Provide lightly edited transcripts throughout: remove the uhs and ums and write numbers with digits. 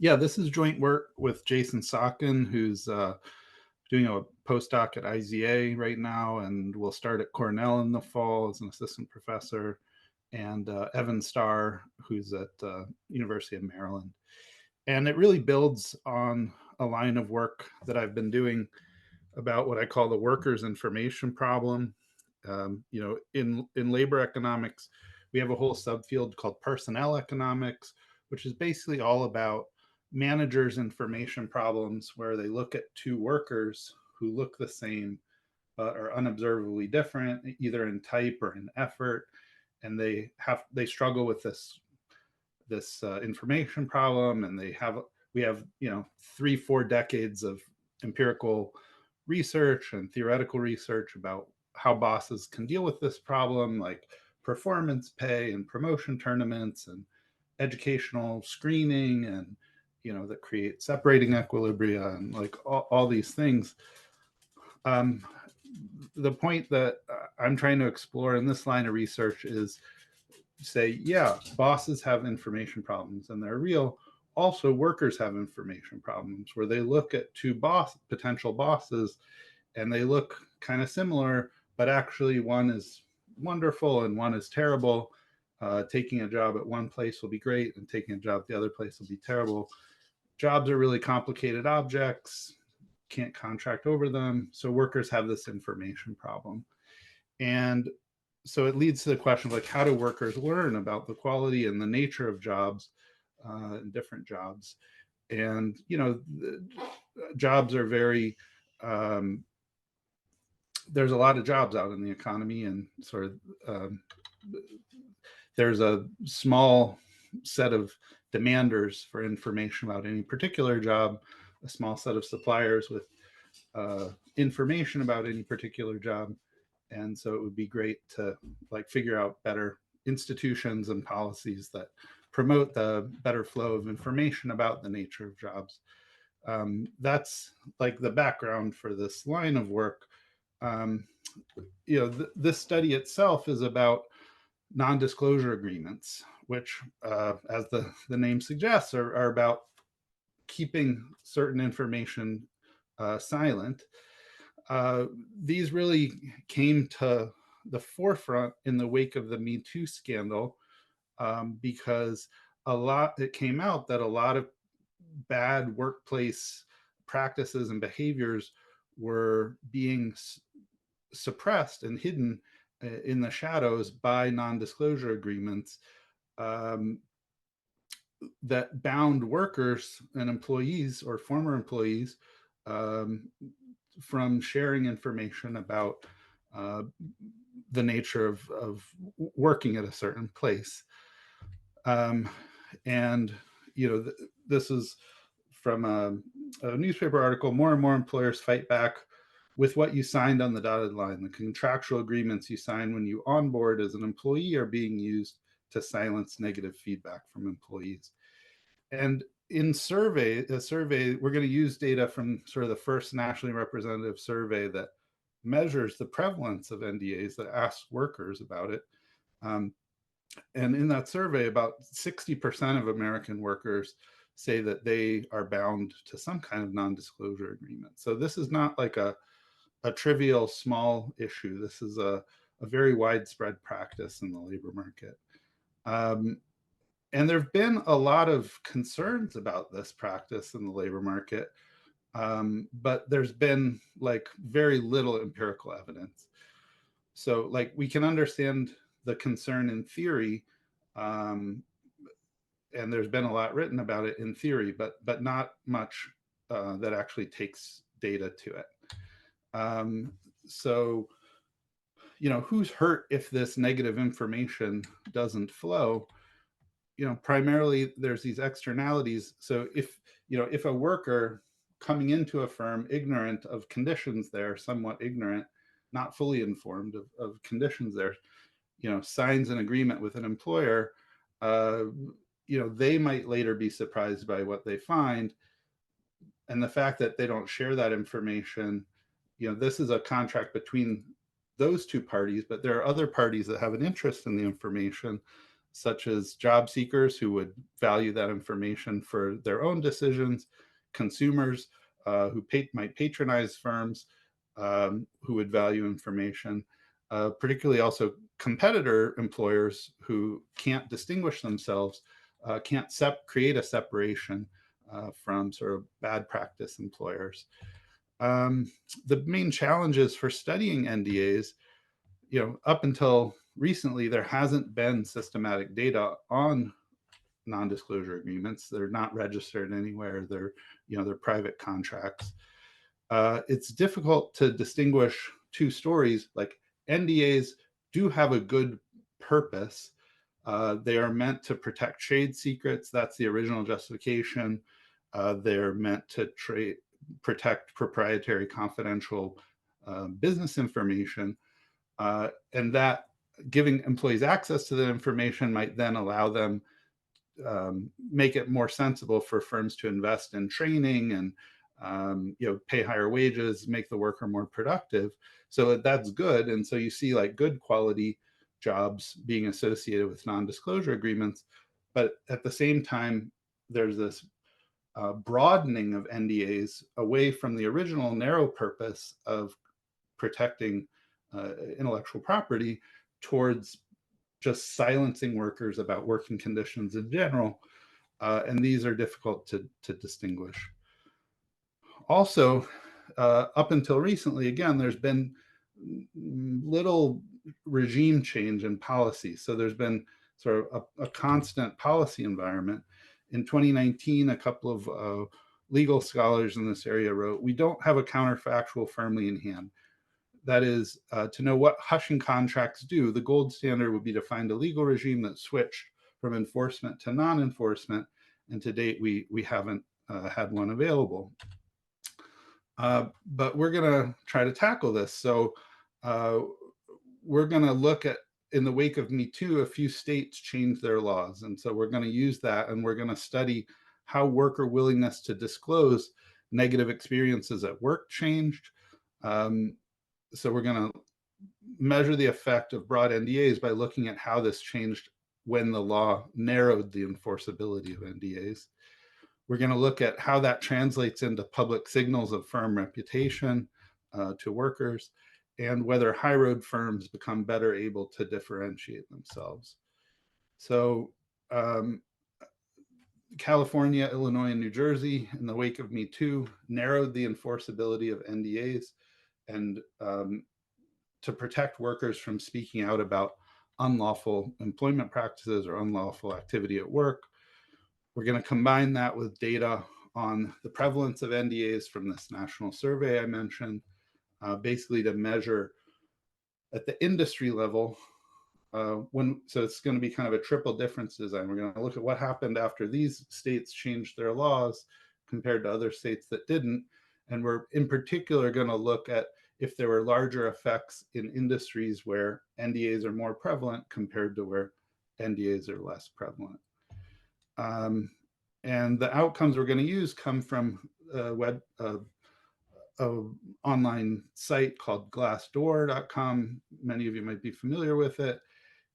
Yeah, this is joint work with Jason Sockin, who's doing a postdoc at IZA right now, and will start at Cornell in the fall as an assistant professor, and Evan Starr, who's at University of Maryland. And it really builds on a line of work that I've been doing about what I call the workers' information problem. In labor economics, we have a whole subfield called personnel economics, which is basically all about managers' information problems, where they look at two workers who look the same but are unobservably different, either in type or in effort, and they struggle with this information problem, and we have 3-4 decades of empirical research and theoretical research about how bosses can deal with this problem, like performance pay and promotion tournaments and educational screening, and that create separating equilibria and like all these things. um, the point that I'm trying to explore in this line of research is say, yeah, bosses have information problems and they're real. Also, workers have information problems where they look at potential bosses and they look kind of similar, but actually one is wonderful and one is terrible. Taking a job at one place will be great, and taking a job at the other place will be terrible. Jobs are really complicated objects, can't contract over them. So workers have this information problem. And so it leads to the question of like, how do workers learn about the quality and the nature of jobs, and different jobs? And jobs are very um, there's a lot of jobs out in the economy, and sort of there's a small set of demanders for information about any particular job, a small set of suppliers with information about any particular job. And so it would be great to like figure out better institutions and policies that promote the better flow of information about the nature of jobs. That's like the background for this line of work. um, this study itself is about non-disclosure agreements, which, as the name suggests, are about keeping certain information silent. Uh, these really came to the forefront in the wake of the Me Too scandal, because it came out that a lot of bad workplace practices and behaviors were being suppressed and hidden in the shadows by non-disclosure agreements, um, that bound workers and employees or former employees um, from sharing information about uh, the nature of working at a certain place. Um, and this is from a newspaper article. More and more employers fight back with what you signed on the dotted line. The contractual agreements you sign when you onboard as an employee are being used to silence negative feedback from employees. And in a survey, we're going to use data from sort of the first nationally representative survey that measures the prevalence of NDAs, that asks workers about it. And in that survey, about 60% of American workers say that they are bound to some kind of non-disclosure agreement. So this is not like a trivial small issue. This is a very widespread practice in the labor market. Um, and there have been a lot of concerns about this practice in the labor market, but there's been like very little empirical evidence. So like we can understand the concern in theory, um, and there's been a lot written about it in theory, but not much that actually takes data to it. Um, so who's hurt if this negative information doesn't flow? Primarily there's these externalities. So if a worker coming into a firm ignorant of conditions there, somewhat ignorant, not fully informed of conditions there, signs an agreement with an employer, uh, they might later be surprised by what they find. And the fact that they don't share that information, this is a contract between those two parties, but there are other parties that have an interest in the information such as job seekers who would value that information for their own decisions, consumers who might patronize firms who would value information, particularly also competitor employers who can't distinguish themselves, can't create a separation from sort of bad practice employers. The main challenges for studying NDAs, up until recently, there hasn't been systematic data on non-disclosure agreements. They're not registered anywhere. They're private contracts. It's difficult to distinguish two stories. Like, NDAs do have a good purpose. They are meant to protect trade secrets. That's the original justification. They're meant to protect proprietary confidential business information. And that giving employees access to that information might then allow them, make it more sensible for firms to invest in training and pay higher wages, make the worker more productive. So that's good. And so you see like good quality jobs being associated with non-disclosure agreements. But at the same time, there's this broadening of NDAs away from the original narrow purpose of protecting intellectual property towards just silencing workers about working conditions in general. And these are difficult to distinguish. Also, up until recently, again, there's been little regime change in policy. So there's been sort of a constant policy environment. In 2019, a couple of legal scholars in this area wrote, "We don't have a counterfactual firmly in hand. That is, to know what hushing contracts do, the gold standard would be to find a legal regime that switched from enforcement to non-enforcement. And to date, we haven't had one available." But we're going to try to tackle this. So we're going to look at, in the wake of Me Too, a few states changed their laws. And so we're going to use that, and we're going to study how worker willingness to disclose negative experiences at work changed. So we're going to measure the effect of broad NDAs by looking at how this changed when the law narrowed the enforceability of NDAs. We're going to look at how that translates into public signals of firm reputation to workers, and whether high road firms become better able to differentiate themselves. So California, Illinois, and New Jersey, in the wake of Me Too, narrowed the enforceability of NDAs and to protect workers from speaking out about unlawful employment practices or unlawful activity at work. We're going to combine that with data on the prevalence of NDAs from this national survey I mentioned, basically to measure at the industry level. So it's going to be kind of a triple difference design. We're going to look at what happened after these states changed their laws compared to other states that didn't. And we're in particular going to look at if there were larger effects in industries where NDAs are more prevalent compared to where NDAs are less prevalent. And the outcomes we're going to use come from an online site called glassdoor.com. Many of you might be familiar with it.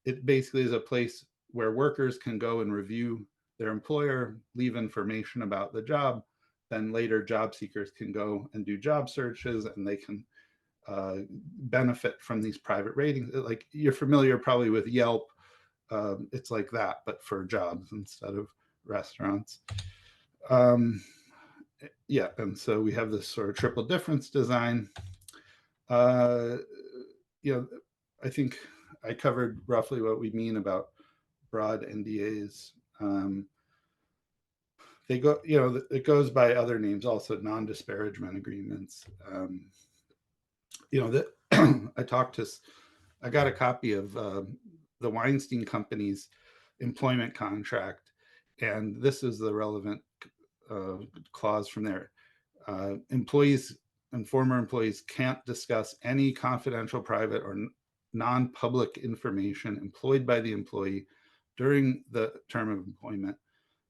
It basically is a place where workers can go and review their employer, leave information about the job. Then later job seekers can go and do job searches, and they can benefit from these private ratings. Like, you're familiar probably with Yelp. It's like that, but for jobs instead of restaurants. Yeah, and so we have this sort of triple difference design. I think I covered roughly what we mean about broad NDAs. They go, it goes by other names also, non-disparagement agreements. I got a copy of the Weinstein Company's employment contract, and this is the relevant clause from there. Employees and former employees can't discuss any confidential, private, or non-public information employed by the employee during the term of employment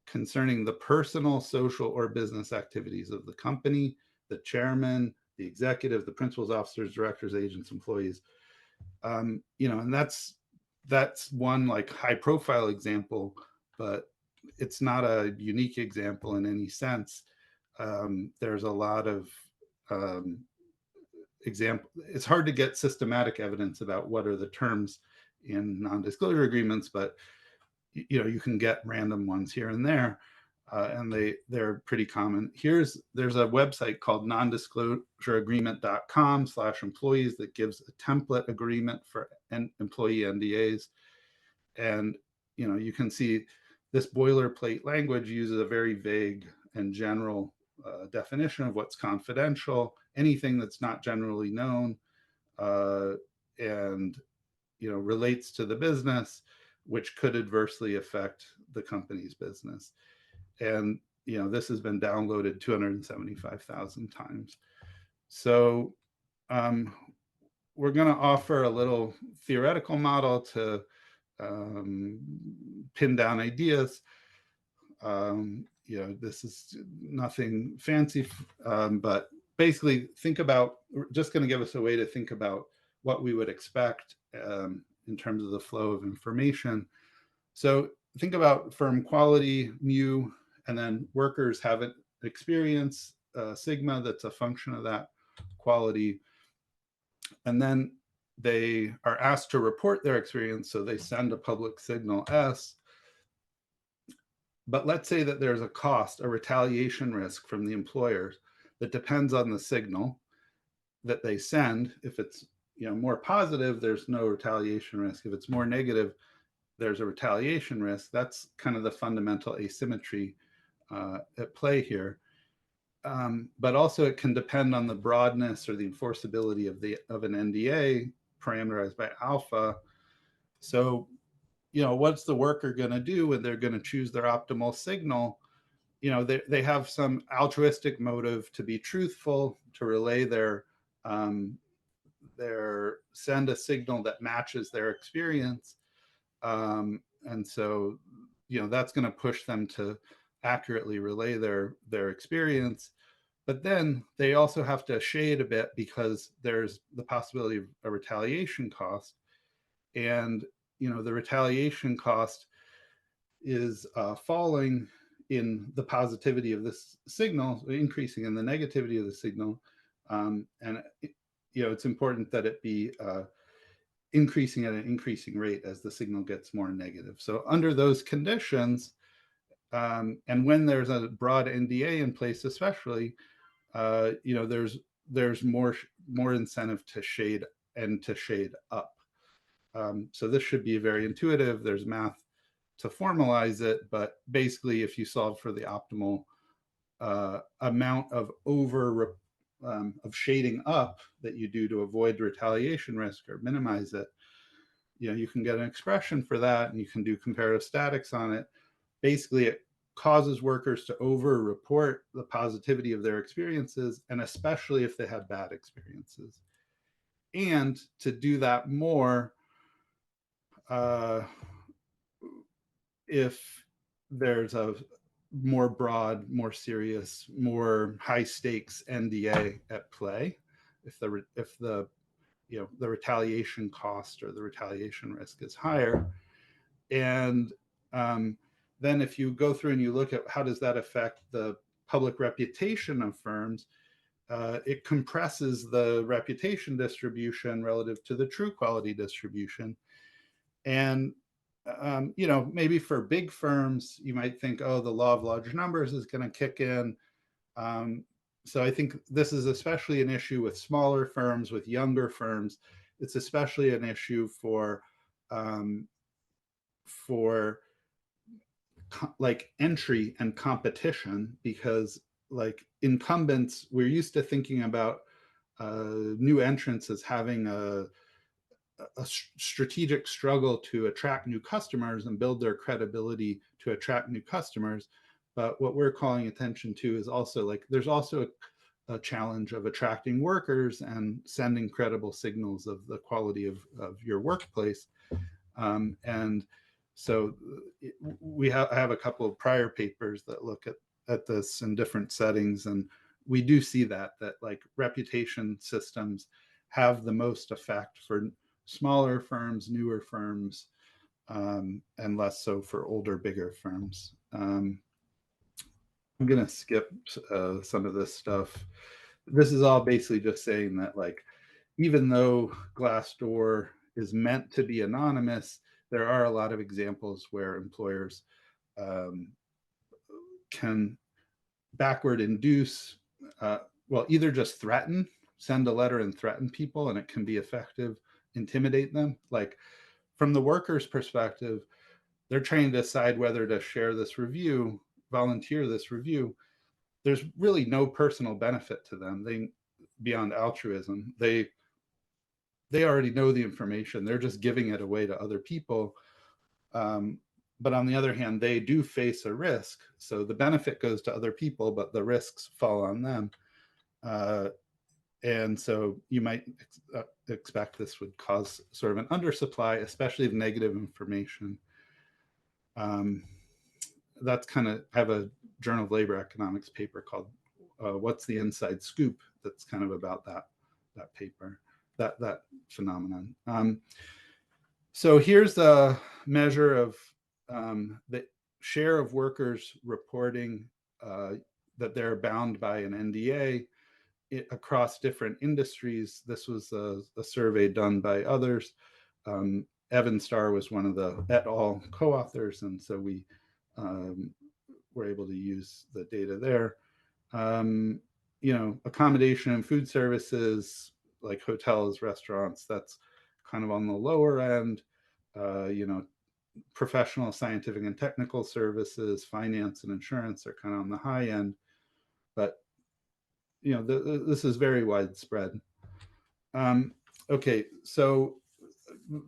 concerning the personal, social, or business activities of the company, the chairman, the executive, the principal's officers, directors, agents, employees. And that's that's one like high profile example, but it's not a unique example in any sense. There's a lot of um, example. It's hard to get systematic evidence about what are the terms in non-disclosure agreements, but you can get random ones here and there, and they're pretty common. There's a website called nondisclosureagreement.com/employees that gives a template agreement for employee NDAs, and you can see this boilerplate language uses a very vague and general definition of what's confidential, anything that's not generally known, uh, and relates to the business, which could adversely affect the company's business. And this has been downloaded 275,000 times. So um, we're going to offer a little theoretical model to pin down ideas. This is nothing fancy, but basically think about, we're just going to give us a way to think about what we would expect in terms of the flow of information. So think about firm quality, mu, and then workers have an experience, sigma, that's a function of that quality. And then they are asked to report their experience, so they send a public signal S. But let's say that there's a cost, a retaliation risk from the employers that depends on the signal that they send. If it's more positive, there's no retaliation risk. If it's more negative, there's a retaliation risk. That's kind of the fundamental asymmetry at play here. But also it can depend on the broadness or the enforceability of an NDA parameterized by alpha. So what's the worker going to do when they're going to choose their optimal signal? They have some altruistic motive to be truthful, to relay their send a signal that matches their experience. And so that's going to push them to accurately relay their experience. But then they also have to shade a bit because there's the possibility of a retaliation cost. And the retaliation cost is falling in the positivity of this signal, increasing in the negativity of the signal. And it's important that it be increasing at an increasing rate as the signal gets more negative. So under those conditions, and when there's a broad NDA in place, especially, there's more incentive to shade and to shade up. So this should be very intuitive. There's math to formalize it, but basically, if you solve for the optimal amount of of shading up that you do to avoid retaliation risk or minimize it, you can get an expression for that, and you can do comparative statics on it. Basically, it causes workers to over-report the positivity of their experiences, and especially if they had bad experiences. And to do that more if there's a more broad, more serious, more high stakes NDA at play, if the retaliation cost or the retaliation risk is higher. And then if you go through and you look at how does that affect the public reputation of firms, it compresses the reputation distribution relative to the true quality distribution. And maybe for big firms, you might think, oh, the law of large numbers is going to kick in. So I think this is especially an issue with smaller firms, with younger firms. It's especially an issue for like entry and competition, because like incumbents, we're used to thinking about new entrants as having a strategic struggle to attract new customers and build their credibility to attract new customers. But what we're calling attention to is also like there's also a challenge of attracting workers and sending credible signals of the quality of your workplace. And so I have a couple of prior papers that look at this in different settings, and we do see that like reputation systems have the most effect for smaller firms, newer firms, and less so for older, bigger firms. I'm going to skip some of this stuff. This is all basically just saying that, like, even though Glassdoor is meant to be anonymous, there are a lot of examples where employers um, can backward induce, well, either just threaten, send a letter and threaten people, and it can be effective, intimidate them. Like, from the worker's perspective, they're trying to decide whether to share this review, volunteer this review. There's really no personal benefit to them. They, beyond altruism, they already know the information. They're just giving it away to other people. But on the other hand, they do face a risk. So the benefit goes to other people, but the risks fall on them. And so you might expect this would cause sort of an undersupply, especially of negative information. That's kind of, I have a Journal of Labor Economics paper called "What's the Inside Scoop?" That's kind of about that paper, that phenomenon. So here's a measure of the share of workers reporting that they're bound by an NDA across different industries. This was a survey done by others. Evan Starr was one of the et al. Co-authors, and so we were able to use the data there. Accommodation and food services like hotels, restaurants, that's kind of on the lower end. Professional, scientific, and technical services, finance and insurance are kind of on the high end. But this is very widespread. Okay, so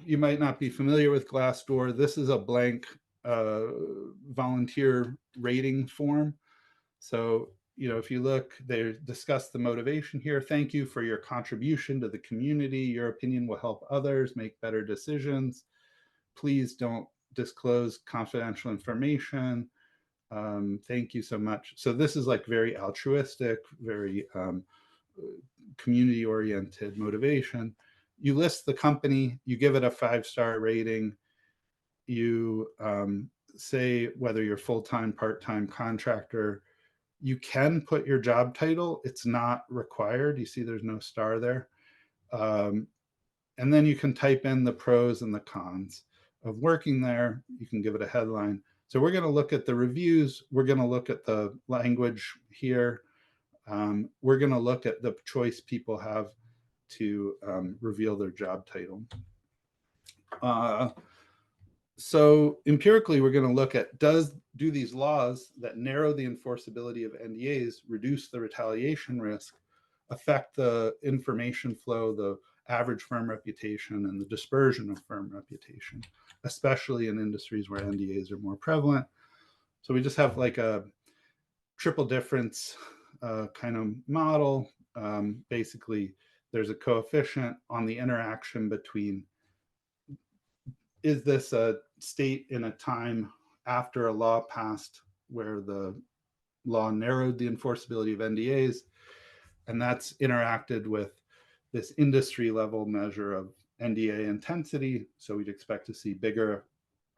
you might not be familiar with Glassdoor. This is a blank volunteer rating form. So, if you look, they discuss the motivation here. Thank you for your contribution to the community. Your opinion will help others make better decisions. Please don't disclose confidential information. Thank you so much. So this is like very altruistic, very community-oriented motivation. You list the company, you give it a 5-star rating, you say whether you're full-time, part-time, contractor. You can put your job title. It's not required. You see there's no star there. And then you can type in the pros and the cons of working there. You can give it a headline. So we're going to look at the reviews. We're going to look at the language here. We're going to look at the choice people have to reveal their job title. So empirically, we're going to look at, do these laws that narrow the enforceability of NDAs reduce the retaliation risk, affect the information flow, the average firm reputation, and the dispersion of firm reputation, especially in industries where NDAs are more prevalent. So we just have like a triple difference kind of model. Basically, there's a coefficient on the interaction between, is this a state in a time after a law passed where the law narrowed the enforceability of NDAs, and that's interacted with this industry level measure of NDA intensity. So we'd expect to see bigger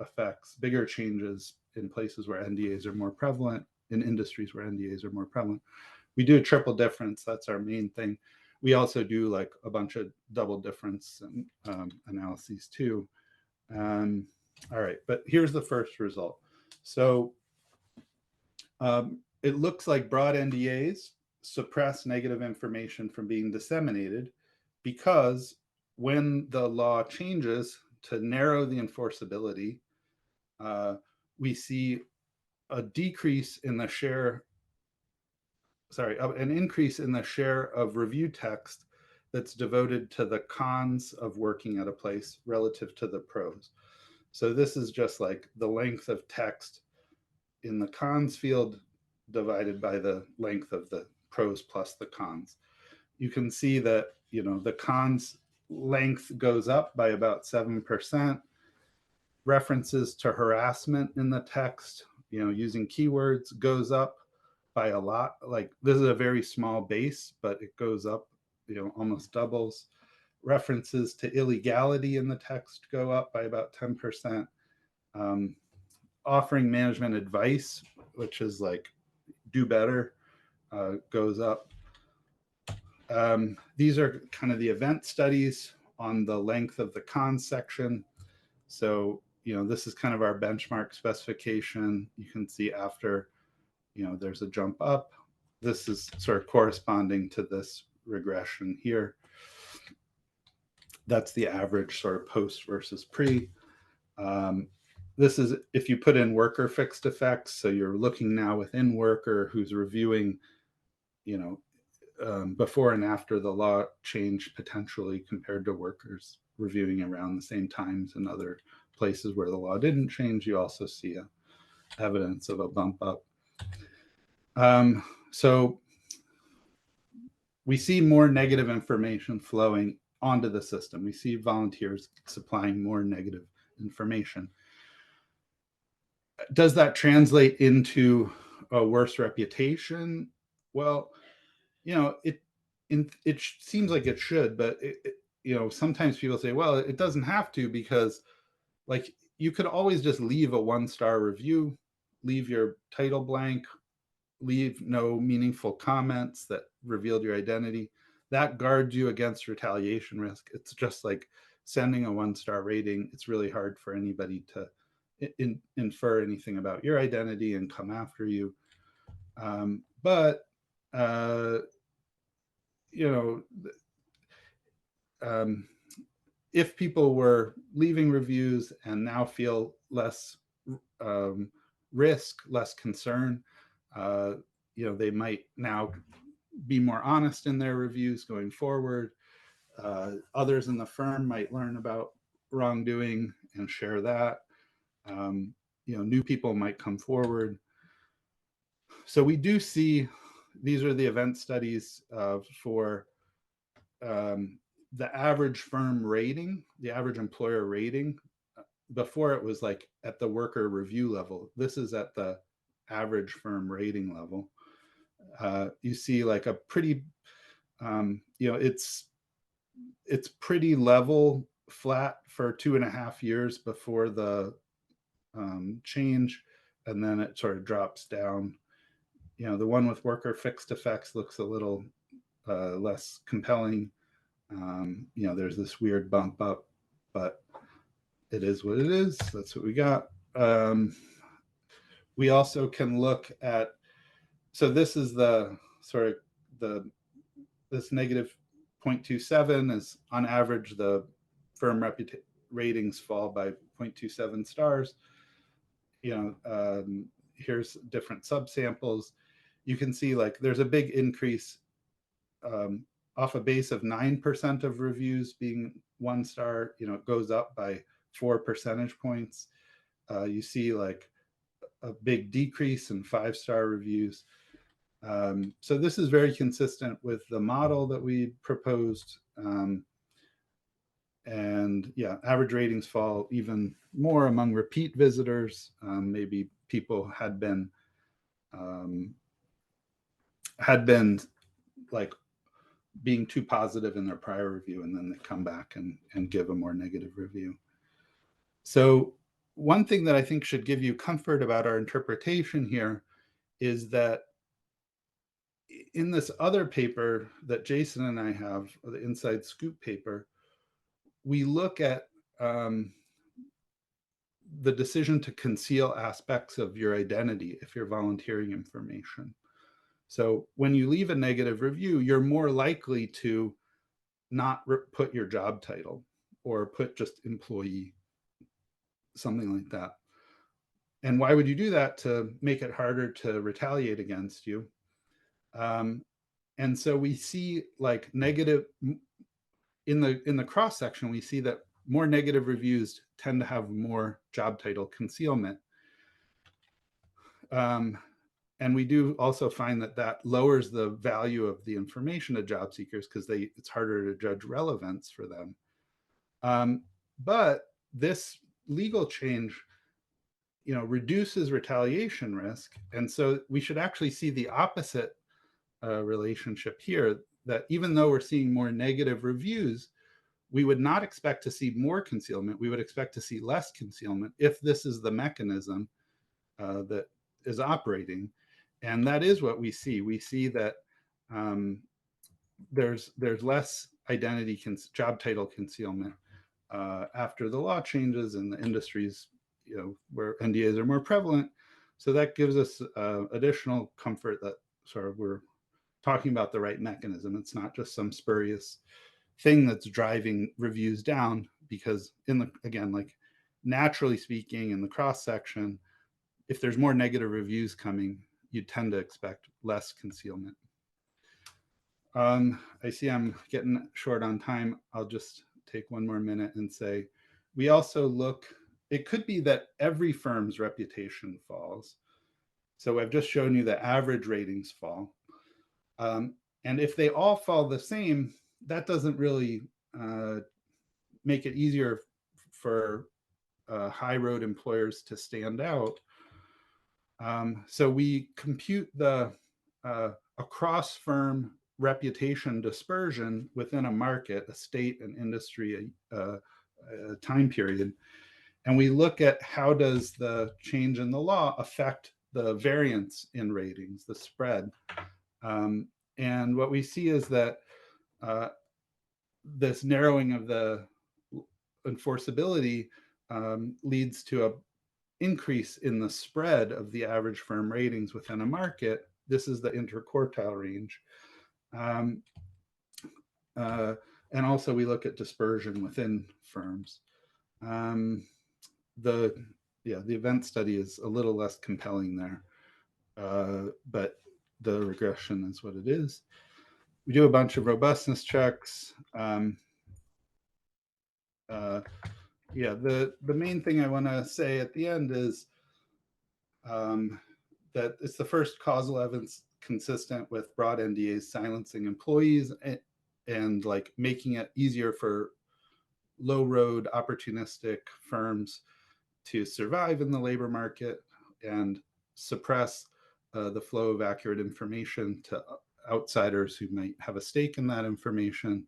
effects, bigger changes in places where NDAs are more prevalent, in industries where NDAs are more prevalent. We do a triple difference. That's our main thing. We also do like a bunch of double difference analyses too. All right, but here's the first result. So it looks like broad NDAs suppress negative information from being disseminated, because when the law changes to narrow the enforceability, we see a decrease in the share, an increase in the share of review text that's devoted to the cons of working at a place relative to the pros. So this is just like the length of text in the cons field divided by the length of the pros plus the cons. You can see that, the cons length goes up by about 7%. References to harassment in the text, using keywords, goes up by a lot. Like, this is a very small base, but it goes up, almost doubles. References to illegality in the text go up by about 10%. Offering management advice, which is like do better, goes up. These are kind of the event studies on the length of the cons section. So, this is kind of our benchmark specification. You can see after, there's a jump up. This is sort of corresponding to this regression here. That's the average sort of post versus pre. This is if you put in worker fixed effects. So you're looking now within worker who's reviewing, before and after the law change potentially compared to workers reviewing around the same times in other places where the law didn't change. You also see evidence of a bump up. So we see more negative information flowing onto the system. We see volunteers supplying more negative information. Does that translate into a worse reputation? Well, it seems like it should, but sometimes people say, well, it doesn't have to, because like you could always just leave a 1-star review, leave your title blank, leave no meaningful comments that revealed your identity. That guards you against retaliation risk. It's just like sending a 1-star rating. It's really hard for anybody to infer anything about your identity and come after you. But if people were leaving reviews and now feel less risk, less concern, they might now be more honest in their reviews going forward. Others in the firm might learn about wrongdoing and share that. New people might come forward. So we do see, these are the event studies for the average firm rating, the average employer rating. Before it was like at the worker review level. This is at the average firm rating level. You see like a pretty, it's pretty level, flat for 2.5 years before the change, and then it sort of drops down. The one with worker fixed effects looks a little less compelling. There's this weird bump up, but it is what it is. That's what we got. We also can look at, so this is the sort of this negative 0.27 is on average the firm ratings fall by 0.27 stars. Here's different subsamples. You can see like there's a big increase off a base of 9% of reviews being 1 star. It goes up by 4 percentage points. You see like a big decrease in 5-star reviews. So this is very consistent with the model that we proposed. And yeah, average ratings fall even more among repeat visitors. Maybe people had been like being too positive in their prior review, and then they come back and give a more negative review. So one thing that I think should give you comfort about our interpretation here is that in this other paper that Jason and I have, the Inside Scoop paper, we look at the decision to conceal aspects of your identity if you're volunteering information. So when you leave a negative review, you're more likely to not put your job title or put just employee, something like that. And why would you do that? To make it harder to retaliate against you. And so we see like negative in the cross section, we see that more negative reviews tend to have more job title concealment. And we do also find that lowers the value of the information to job seekers because it's harder to judge relevance for them. But this legal change, reduces retaliation risk. And so we should actually see the opposite relationship here, that even though we're seeing more negative reviews, we would not expect to see more concealment. We would expect to see less concealment if this is the mechanism that is operating. And that is what we see. We see that there's less identity job title concealment after the law changes in the industries, where NDAs are more prevalent. So that gives us additional comfort that sort of we're talking about the right mechanism. It's not just some spurious thing that's driving reviews down, because again, like naturally speaking, in the cross section, if there's more negative reviews coming, you tend to expect less concealment. I see I'm getting short on time. I'll just take one more minute and say, we also look, it could be that every firm's reputation falls. So I've just shown you the average ratings fall. And if they all fall the same, that doesn't really make it easier for high road employers to stand out. So we compute the across firm reputation dispersion within a market, a state, an industry, a time period. And we look at how does the change in the law affect the variance in ratings, the spread. And what we see is that this narrowing of the enforceability leads to an increase in the spread of the average firm ratings within a market. This is the interquartile range. And also we look at dispersion within firms. The event study is a little less compelling there, but the regression is what it is. We do a bunch of robustness checks. The main thing I want to say at the end is that it's the first causal evidence consistent with broad NDAs silencing employees and like making it easier for low road opportunistic firms to survive in the labor market and suppress the flow of accurate information to outsiders who might have a stake in that information.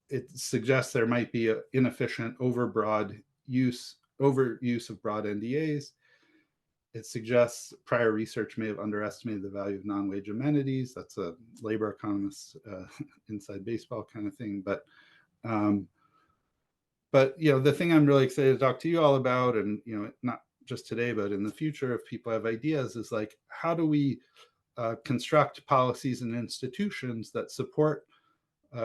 It suggests there might be an inefficient overuse of broad NDAs. It suggests prior research may have underestimated the value of non-wage amenities. That's a labor economist inside baseball kind of thing. But the thing I'm really excited to talk to you all about, and not just today, but in the future, if people have ideas, is like, how do we construct policies and institutions that support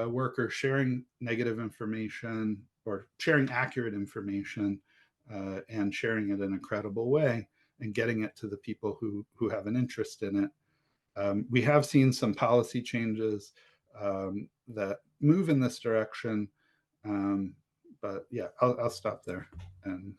workers sharing negative information or sharing accurate information and sharing it in a credible way and getting it to the people who have an interest in it. We have seen some policy changes that move in this direction. But yeah, I'll stop there. And